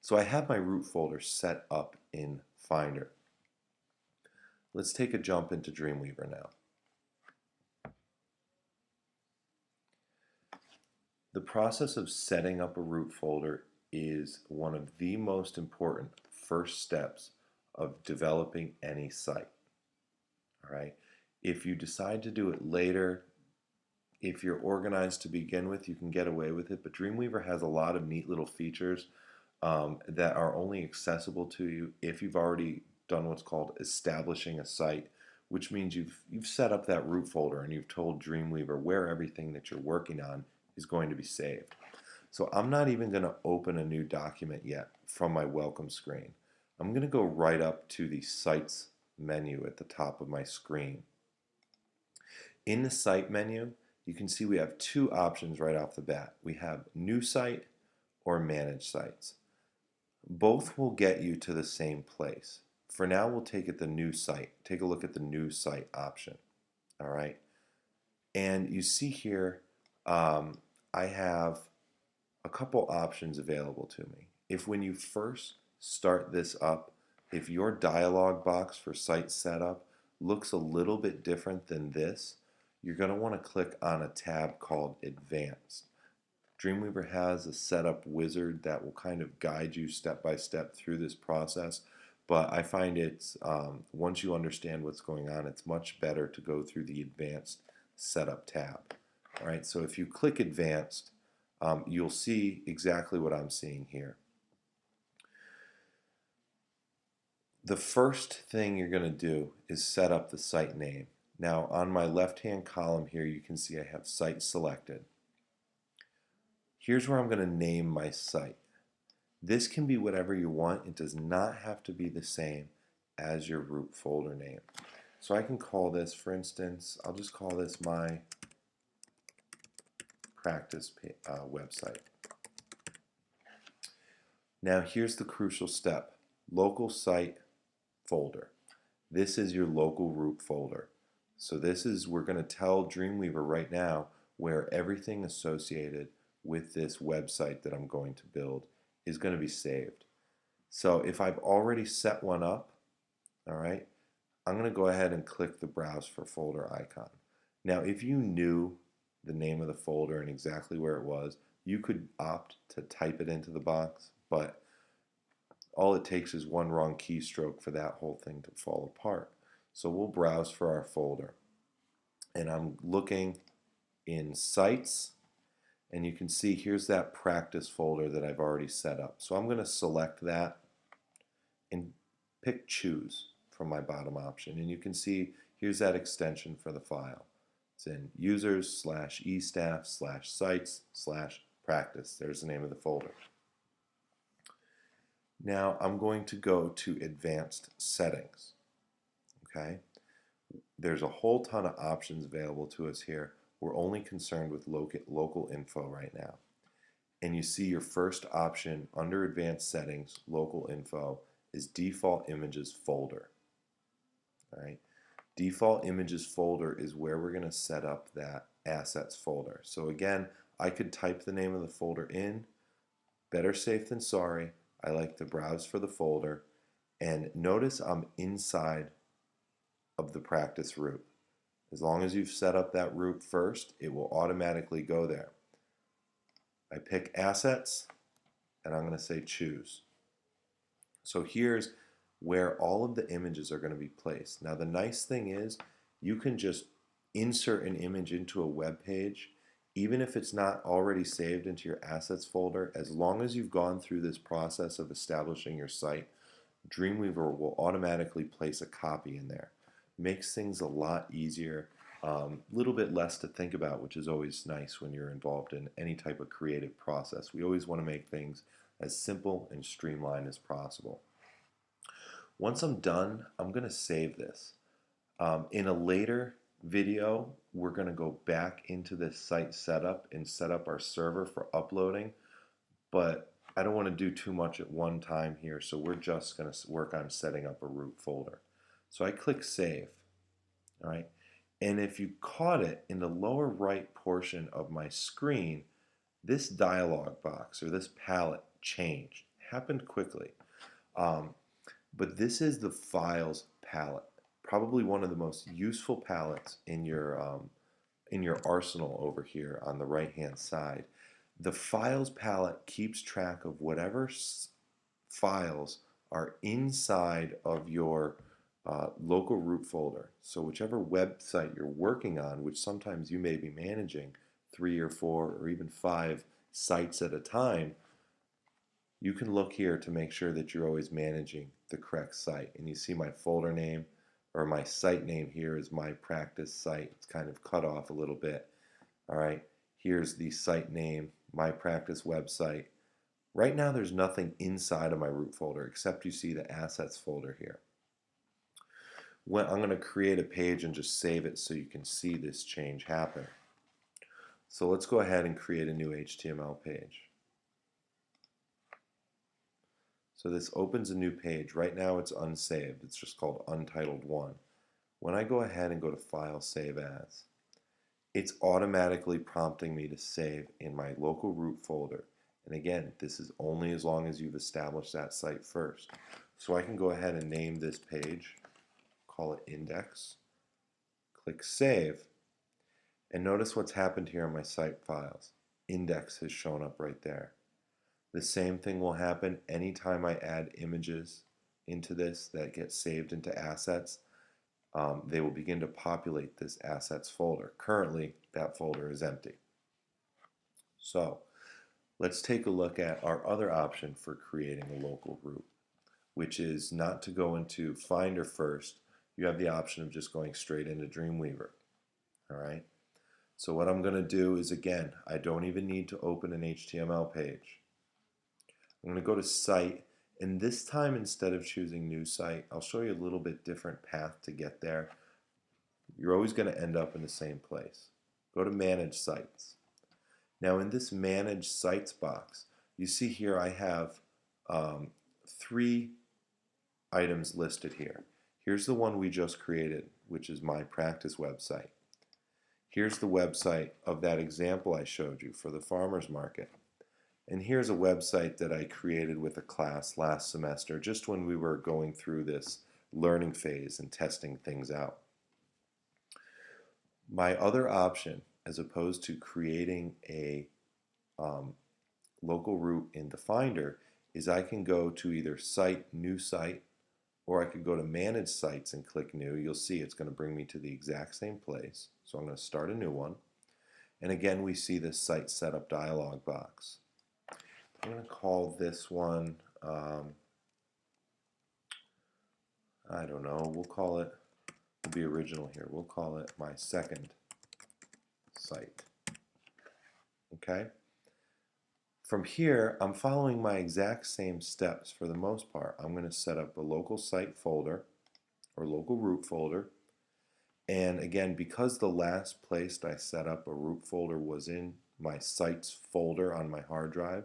So I have my root folder set up in Finder. Let's take a jump into Dreamweaver now. The process of setting up a root folder is one of the most important first steps of developing any site. All right. If you decide to do it later, if you're organized to begin with, you can get away with it. But Dreamweaver has a lot of neat little features that are only accessible to you if you've already done what's called establishing a site, which means you've set up that root folder and you've told Dreamweaver where everything that you're working on is going to be saved. So I'm not even going to open a new document yet from my welcome screen. I'm going to go right up to the Sites menu at the top of my screen. In the Site menu, you can see we have two options right off the bat. We have New Site or Manage Sites. Both will get you to the same place. For now, we'll take a look at the New Site option. All right. And you see here, I have a couple options available to me. If when you first start this up, if your dialog box for site setup looks a little bit different than this, you're going to want to click on a tab called Advanced. Dreamweaver has a setup wizard that will kind of guide you step by step through this process, but I find it's, once you understand what's going on, it's much better to go through the Advanced Setup tab. All right, so if you click Advanced, you'll see exactly what I'm seeing here. The first thing you're going to do is set up the site name. Now on my left-hand column here, you can see I have site selected. Here's where I'm going to name my site. This can be whatever you want. It does not have to be the same as your root folder name. So I can call this, for instance, I'll just call this my practice website. Now here's the crucial step. Local site folder. This is your local root folder. So we're going to tell Dreamweaver right now where everything associated with this website that I'm going to build is going to be saved. So if I've already set one up, all right, I'm going to go ahead and click the Browse for Folder icon. Now if you knew the name of the folder and exactly where it was, you could opt to type it into the box, but all it takes is one wrong keystroke for that whole thing to fall apart. So we'll browse for our folder. And I'm looking in Sites, and you can see here's that practice folder that I've already set up. So I'm going to select that and pick Choose from my bottom option. And you can see here's that extension for the file. It's in users/estaff/sites/practice. There's the name of the folder. Now I'm going to go to Advanced Settings. Okay, there's a whole ton of options available to us here. We're only concerned with local info right now. And you see your first option under Advanced Settings, Local Info, is Default Images Folder. All right, Default Images Folder is where we're going to set up that Assets folder. So again, I could type the name of the folder in. Better safe than sorry. I like to browse for the folder. And notice I'm inside of the practice root. As long as you've set up that root first, it will automatically go there. I pick Assets, and I'm going to say Choose. So here's where all of the images are going to be placed. Now the nice thing is you can just insert an image into a web page, even if it's not already saved into your Assets folder. As long as you've gone through this process of establishing your site, Dreamweaver will automatically place a copy in there. Makes things a lot easier, little bit less to think about, which is always nice when you're involved in any type of creative process. We always want to make things as simple and streamlined as possible. Once I'm done, I'm going to save this. In a later video, we're going to go back into this site setup and set up our server for uploading, but I don't want to do too much at one time here, so we're just going to work on setting up a root folder. So I click Save, all right? And if you caught it in the lower right portion of my screen, this dialog box or this palette changed. happened quickly. Um, but this is the files palette, probably one of the most useful palettes in your arsenal over here on the right hand side. The files palette keeps track of whatever files are inside of your local root folder. So whichever website you're working on, which sometimes you may be managing 3 or 4 or even 5 sites at a time, you can look here to make sure that you're always managing the correct site. And you see my folder name or my site name here is my practice site. It's kind of cut off a little bit. All right, here's the site name, my practice website. Right now there's nothing inside of my root folder except you see the assets folder here. When I'm going to create a page and just save it so you can see this change happen. So let's go ahead and create a new HTML page. So this opens a new page. Right now it's unsaved. It's just called Untitled 1. When I go ahead and go to File, Save As, it's automatically prompting me to save in my local root folder. And again, this is only as long as you've established that site first. So I can go ahead and name this page, call it Index, click Save, and notice what's happened here on my site files. Index has shown up right there. The same thing will happen anytime I add images into this that get saved into assets. They will begin to populate this assets folder. Currently, that folder is empty. So let's take a look at our other option for creating a local root, which is not to go into Finder first. You have the option of just going straight into Dreamweaver. All right. So what I'm going to do is, again, I don't even need to open an HTML page. I'm going to go to Site, and this time instead of choosing New Site, I'll show you a little bit different path to get there. You're always going to end up in the same place. Go to Manage Sites. Now in this Manage Sites box, you see here I have 3 items listed here. Here's the one we just created, which is my practice website. Here's the website of that example I showed you for the farmer's market. And here's a website that I created with a class last semester, just when we were going through this learning phase and testing things out. My other option, as opposed to creating a local root in the Finder, is I can go to either Site, New Site, or I could go to Manage Sites and click New. You'll see it's going to bring me to the exact same place. So I'm going to start a new one. And again, we see this Site Setup dialog box. I'm going to call this one, I don't know, we'll call it, we'll be original here, we'll call it my second site. Okay? From here, I'm following my exact same steps for the most part. I'm going to set up a local site folder or local root folder. And again, because the last place I set up a root folder was in my sites folder on my hard drive,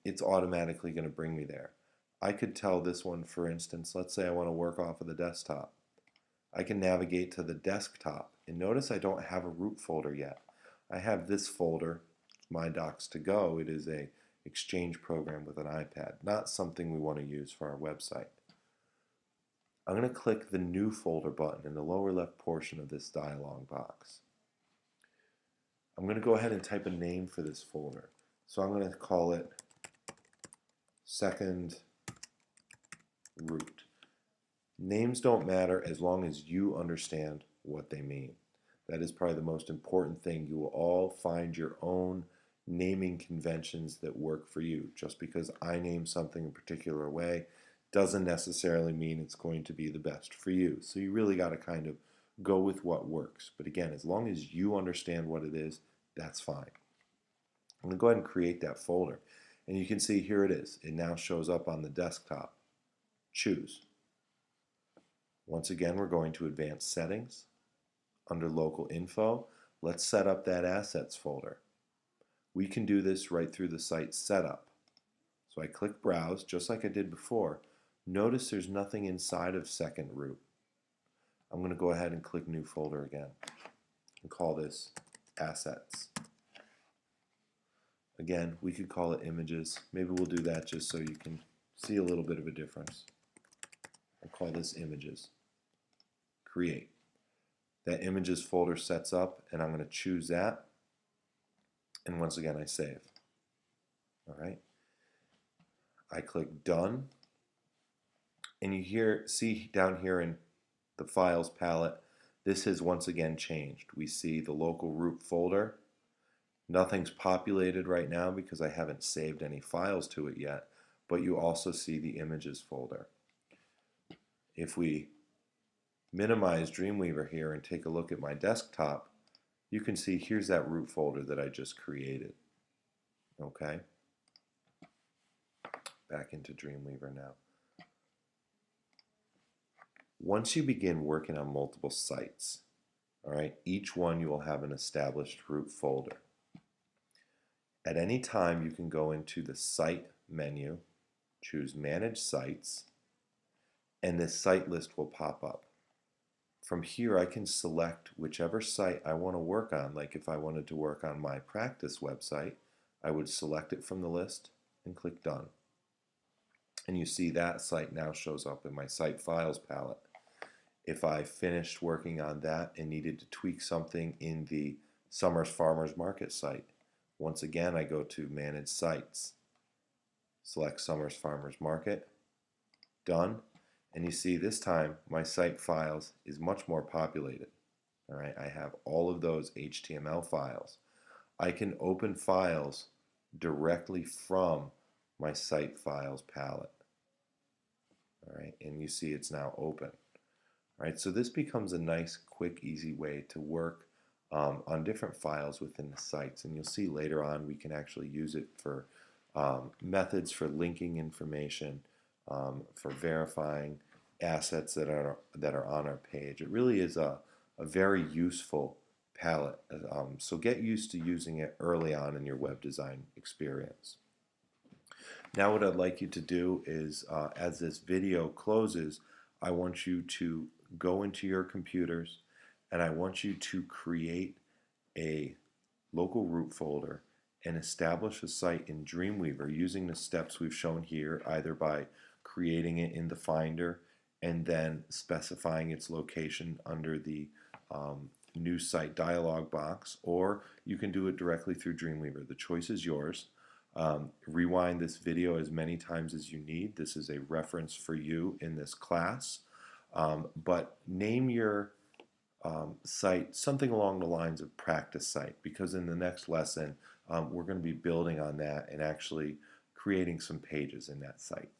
it's automatically going to bring me there. I could tell this one, for instance, let's say I want to work off of the desktop. I can navigate to the desktop, and notice I don't have a root folder yet. I have this folder, My Docs to Go. It is a Exchange program with an iPad, not something we want to use for our website. I'm going to click the New Folder button in the lower left portion of this dialog box. I'm going to go ahead and type a name for this folder. So I'm going to call it Second Root. Names don't matter as long as you understand what they mean. That is probably the most important thing. You will all find your own naming conventions that work for you. Just because I name something a particular way doesn't necessarily mean it's going to be the best for you. So you really got to kind of go with what works. But again, as long as you understand what it is, that's fine. I'm going to go ahead and create that folder. And you can see here it is. It now shows up on the desktop. Choose. Once again, we're going to Advanced Settings. Under Local Info, let's set up that Assets folder. We can do this right through the site setup. So I click Browse, just like I did before. Notice there's nothing inside of Second Root. I'm going to go ahead and click New Folder again and call this Assets. Again, we could call it images. Maybe we'll do that just so you can see a little bit of a difference. I'll call this images. Create. That images folder sets up, and I'm going to choose that. And once again, I save. All right. I click done. And you see down here in the files palette, this has once again changed. We see the local root folder. Nothing's populated right now because I haven't saved any files to it yet, but you also see the images folder. If we minimize Dreamweaver here and take a look at my desktop, you can see here's that root folder that I just created. Okay? Back into Dreamweaver now. Once you begin working on multiple sites, all right, each one you will have an established root folder. At any time, you can go into the Site menu, choose Manage Sites, and this site list will pop up. From here, I can select whichever site I want to work on. Like if I wanted to work on my practice website, I would select it from the list and click Done. And you see that site now shows up in my Site Files palette. If I finished working on that and needed to tweak something in the Summers Farmers Market site, once again I go to Manage Sites, select Summers Farmers Market, Done, and you see this time my site files is much more populated. All right, I have all of those HTML files. I can open files directly from my Site Files palette. All right, and you see it's now open. All right, so this becomes a nice, quick, easy way to work on different files within the sites, and you'll see later on we can actually use it for methods for linking information, for verifying assets that are on our page. It really is a very useful palette, so get used to using it early on in your web design experience. Now what I'd like you to do is, as this video closes, I want you to go into your computers and I want you to create a local root folder and establish a site in Dreamweaver using the steps we've shown here, either by creating it in the Finder and then specifying its location under the new site dialog box, or you can do it directly through Dreamweaver. The choice is yours. Rewind this video as many times as you need. This is a reference for you in this class. But name your site something along the lines of practice site, because in the next lesson we're going to be building on that and actually creating some pages in that site.